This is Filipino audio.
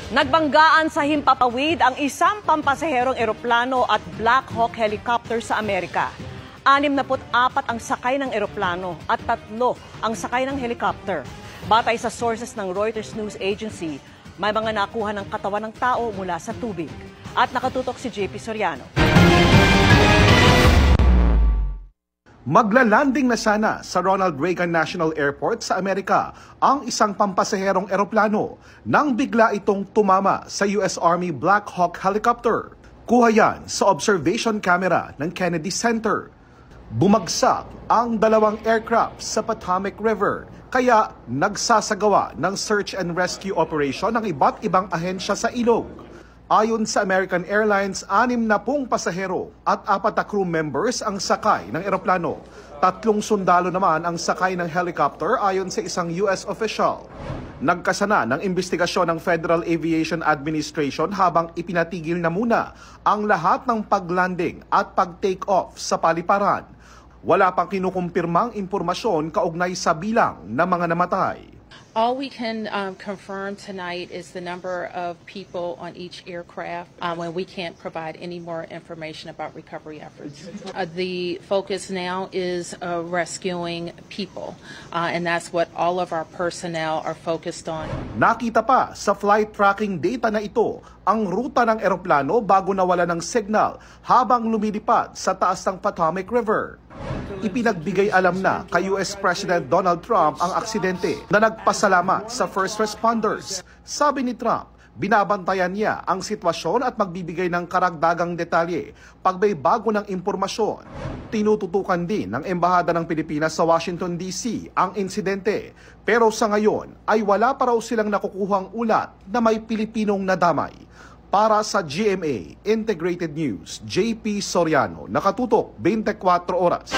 Nagbanggaan sa himpapawid ang isang pampasaherong eroplano at Black Hawk helicopter sa Amerika. 64 ang sakay ng eroplano at 3 ang sakay ng helicopter. Batay sa sources ng Reuters News Agency, may mga nakuha ng katawan ng tao mula sa tubig. At nakatutok si JP Soriano. Maglalanding na sana sa Ronald Reagan National Airport sa Amerika ang isang pampasaherong eroplano nang bigla itong tumama sa US Army Black Hawk helicopter. Kuha yan sa observation camera ng Kennedy Center. Bumagsak ang 2 aircraft sa Potomac River, kaya nagsasagawa ng search and rescue operation ng iba't ibang ahensya sa ilog. Ayon sa American Airlines, 60 pasahero at 4 na crew members ang sakay ng eroplano. 3 sundalo naman ang sakay ng helicopter ayon sa isang US official. Nagkasana ng investigasyon ng Federal Aviation Administration habang ipinatigil na muna ang lahat ng paglanding at pag-take off sa paliparan. Wala pang kinukumpirmang impormasyon kaugnay sa bilang ng mga namatay. All we can confirm tonight is the number of people on each aircraft, when we can't provide any more information about recovery efforts. The focus now is rescuing people, and that's what all of our personnel are focused on. Nakita pa sa flight tracking data na ito ang ruta ng eroplano bago nawala ng signal habang lumilipad sa taas ng Potomac River. Ipinagbigay alam na kay US President Donald Trump ang aksidente na nagpasalamat sa first responders. Sabi ni Trump, binabantayan niya ang sitwasyon at magbibigay ng karagdagang detalye pag may bago ng impormasyon. Tinututukan din ng Embahada ng Pilipinas sa Washington, D.C. ang insidente. Pero sa ngayon ay wala pa raw silang nakukuhang ulat na may Pilipinong nadamay. Para sa GMA Integrated News, JP Soriano, nakatutok 24 oras.